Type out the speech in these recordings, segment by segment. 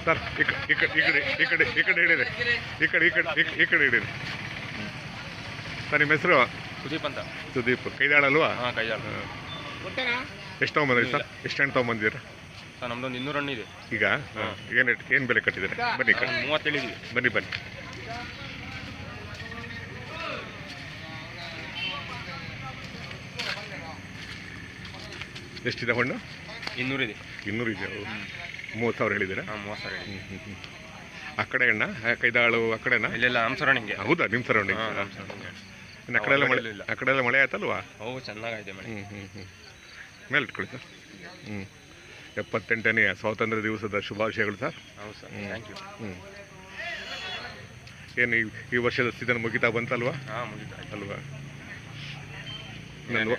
Sir ಈ ಕಡೆ ಹಿಡೀರಿ, ಈ ಕಡೆ ಹಿಡೀರಿ. ಸರ್ ನಿಮ್ಮ ಹೆಸರು? ಸುದೀಪ್ ಅಂತ. ಸುದೀಪ್. ಕೈದಾಳಲ್ವಾ? ಹಾಂ, ಕೈದಾಳ. ಎಷ್ಟು ತೊಗೊಂಬಂದಿರಿ ಸರ್? ಎಷ್ಟು ಹಣ್ಣು ತೊಗೊಂಬಂದಿರ ಸರ್? ನಮ್ದೊಂದು 200 ಹಣ್ಣು ಇದೆ ಈಗ. ಏನು ಬೆಲೆ ಕಟ್ಟಿದ್ದಾರೆ? ಬನ್ನಿ ಕಡೆ 30 ಹೇಳಿದ್ವಿ. ಬನ್ನಿ. ಎಷ್ಟಿದೆ ಹಣ್ಣು? 200 ಇದೆ. 200 ಇದೆ. 30,000 ಹೇಳಿದ್ದೀರಾ? ಹಾಂ, 30,000 ಹೇಳಿ. ಆ ಕಡೆ ಅಣ್ಣ ಕೈದಾಳು ಆ ಕಡೆನಾ? ಇಲ್ಲೆಲ್ಲ ನಮ್ಮ ಸರೌಂಡಿಂಗ್. ಹೌದಾ? ನಿಮ್ಮ ಸರೌಂಡಿಂಗ್. ಆ ಕಡೆ ಎಲ್ಲ ಮಳೆ ಆಯ್ತಲ್ವಾ? ಹೌದು, ಚೆನ್ನಾಗೈತೆ ಮಳೆ. ಮೇಲೆ ಇಟ್ಕೊಳ್ಳಿ ಸರ್. 78ನೇ ಸ್ವಾತಂತ್ರ್ಯ ದಿವಸದ ಶುಭಾಶಯಗಳು ಸರ್. ಹೌದು ಸರ್, ಥ್ಯಾಂಕ್ ಯು. ಏನು ಈ ವರ್ಷದ ಸೀಸನ್ ಮುಗಿತಾ ಬಂತಲ್ವಾ? ಹಾಂ, ಮುಗಿತಾ ಅಲ್ವಾ?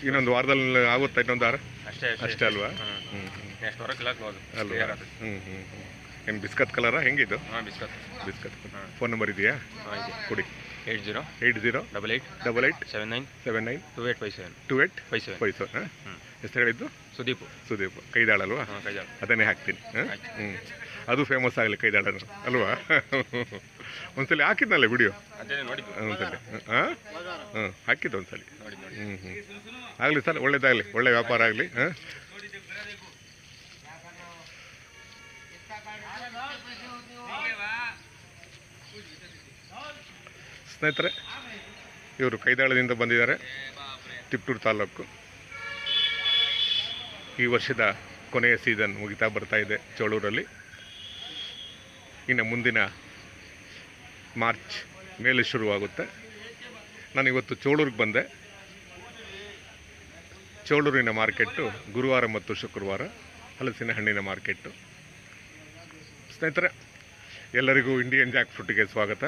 ಇನ್ನೊಂದು ವಾರದಲ್ಲಿ ಆಗುತ್ತಾ? ಇನ್ನೊಂದು ವಾರ ಅಷ್ಟೇ ಅಲ್ವಾ? ನೆಕ್ಸ್ಟ್ ವಾರಕ್ಕೆಲ್ಲ ಕ್ಲೋಸ್ ಅಲ್ವಾ? ಏನು ಬಿಸ್ಕತ್ ಕಲರಾ ಹೆಂಗಿದು? ಹಾಂ, ಬಿಸ್ಕತ್. ಫೋನ್ ನಂಬರ್ ಇದೆಯಾ? ಹಾಂ, ಇದೆ. ಕೊಡಿ. 808888792857 2857. ಎಷ್ಟು ಹೇಳಿದ್ದು? ಸುದೀಪ್. ಕೈದಾಳಲ್ವಾ? ಹಾಂ, ಕೈದಾಳ. ಅದನ್ನೇ ಹಾಕ್ತೀನಿ. ಅದು ಫೇಮಸ್ ಆಗಲಿ ಕೈದಾಳನು ಅಲ್ವಾ? ಒಂದ್ಸಲ ಹಾಕಿದ್ನಲ್ಲ ವಿಡಿಯೋ. ಒಂದ್ಸಲ ಹಾಕಿದ್ದು ಒಂದ್ಸಲ. ಆಗಲಿ ಸರ್, ಒಳ್ಳೇದಾಗಲಿ, ಒಳ್ಳೆ ವ್ಯಾಪಾರ ಆಗಲಿ. ಸ್ನೇಹಿತರೆ, ಇವರು ಕೈದಾಳದಿಂದ ಬಂದಿದ್ದಾರೆ, ತಿಪ್ಟೂರು ತಾಲೂಕು. ಈ ವರ್ಷದ ಕೊನೆಯ ಸೀಸನ್ ಮುಗಿತಾ ಬರ್ತಾ ಇದೆ ಚೋಳೂರಲ್ಲಿ. ಇನ್ನು ಮುಂದಿನ ಮಾರ್ಚ್ ಮೇಲೆ ಶುರುವಾಗುತ್ತೆ. ನಾನು ಇವತ್ತು ಚೋಳೂರಿಗೆ ಬಂದೆ. ಚೋಳೂರಿನ ಮಾರ್ಕೆಟ್ಟು ಗುರುವಾರ ಮತ್ತು ಶುಕ್ರವಾರ ಹಲಸಿನ ಹಣ್ಣಿನ ಮಾರ್ಕೆಟ್ಟು. ಸ್ನೇಹಿತರೆ, ಎಲ್ಲರಿಗೂ ಇಂಡಿಯನ್ ಜಾಕ್ ಫ್ರೂಟಿಗೆ ಸ್ವಾಗತ.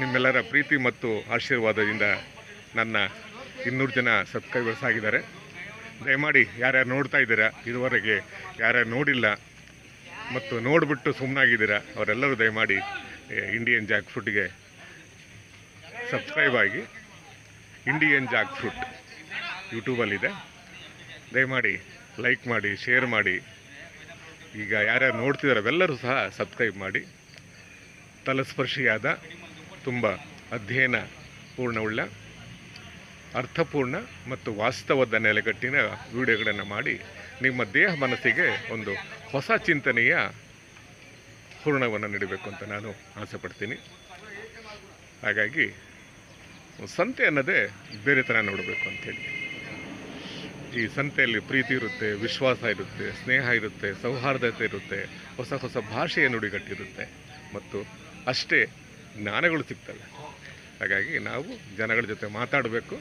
ನಿಮ್ಮೆಲ್ಲರ ಪ್ರೀತಿ ಮತ್ತು ಆಶೀರ್ವಾದದಿಂದ ನನ್ನ 200 ಜನ ಸಬ್ಸ್ಕ್ರೈಬರ್ಸ್ ಆಗಿದ್ದಾರೆ. ದಯಮಾಡಿ ಯಾರ್ಯಾರು ನೋಡ್ತಾ ಇದ್ದೀರಾ, ಇದುವರೆಗೆ ಯಾರ್ಯಾರು ನೋಡಿಲ್ಲ ಮತ್ತು ನೋಡಿಬಿಟ್ಟು ಸುಮ್ಮನಾಗಿದ್ದೀರಾ, ಅವರೆಲ್ಲರೂ ದಯಮಾಡಿ ಇಂಡಿಯನ್ ಜಾಕ್ ಫ್ರೂಟಿಗೆ ಸಬ್ಸ್ಕ್ರೈಬ್ ಆಗಿ. ಇಂಡಿಯನ್ ಜಾಕ್ ಫ್ರೂಟ್ ಯೂಟ್ಯೂಬಲ್ಲಿದೆ. ದಯಮಾಡಿ ಲೈಕ್ ಮಾಡಿ, ಶೇರ್ ಮಾಡಿ. ಈಗ ಯಾರ್ಯಾರು ನೋಡ್ತಿದ್ದಾರೆ ಅವೆಲ್ಲರೂ ಸಹ ಸಬ್ಸ್ಕ್ರೈಬ್ ಮಾಡಿ. ತಲಸ್ಪರ್ಶಿಯಾದ, ತುಂಬ ಅಧ್ಯಯನ ಪೂರ್ಣವುಳ್ಳ, ಅರ್ಥಪೂರ್ಣ ಮತ್ತು ವಾಸ್ತವದ ನೆಲೆಗಟ್ಟಿನ ವಿಡಿಯೋಗಳನ್ನು ಮಾಡಿ ನಿಮ್ಮ ದೇಹ ಮನಸ್ಸಿಗೆ ಒಂದು ಹೊಸ ಚಿಂತನೆಯ ಪೂರ್ಣವನ್ನು ನೀಡಬೇಕು ಅಂತ ನಾನು ಆಸೆ ಪಡ್ತೀನಿ. ಹಾಗಾಗಿ ಸಂತೆ ಅನ್ನೋದೇ ಬೇರೆ ಥರ ನೋಡಬೇಕು ಅಂಥೇಳಿ. ಈ ಸಂತೆಯಲ್ಲಿ ಪ್ರೀತಿ ಇರುತ್ತೆ, ವಿಶ್ವಾಸ ಇರುತ್ತೆ, ಸ್ನೇಹ ಇರುತ್ತೆ, ಸೌಹಾರ್ದತೆ ಇರುತ್ತೆ, ಹೊಸ ಹೊಸ ಭಾಷೆಯ ನುಡಿಗಟ್ಟಿರುತ್ತೆ ಮತ್ತು ಅಷ್ಟೇ ಜ್ಞಾನಗಳು ಸಿಗ್ತವೆ. ಹಾಗಾಗಿ ನಾವು ಜನಗಳ ಜೊತೆ ಮಾತಾಡಬೇಕು,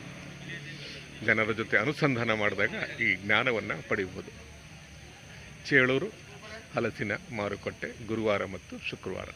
ಜನರ ಜೊತೆ ಅನುಸಂಧಾನ ಮಾಡಿದಾಗ ಈ ಜ್ಞಾನವನ್ನು ಪಡೆಯಬಹುದು. ಚೇಳೂರು ಹಲಸಿನ ಮಾರುಕಟ್ಟೆ ಗುರುವಾರ ಮತ್ತು ಶುಕ್ರವಾರ.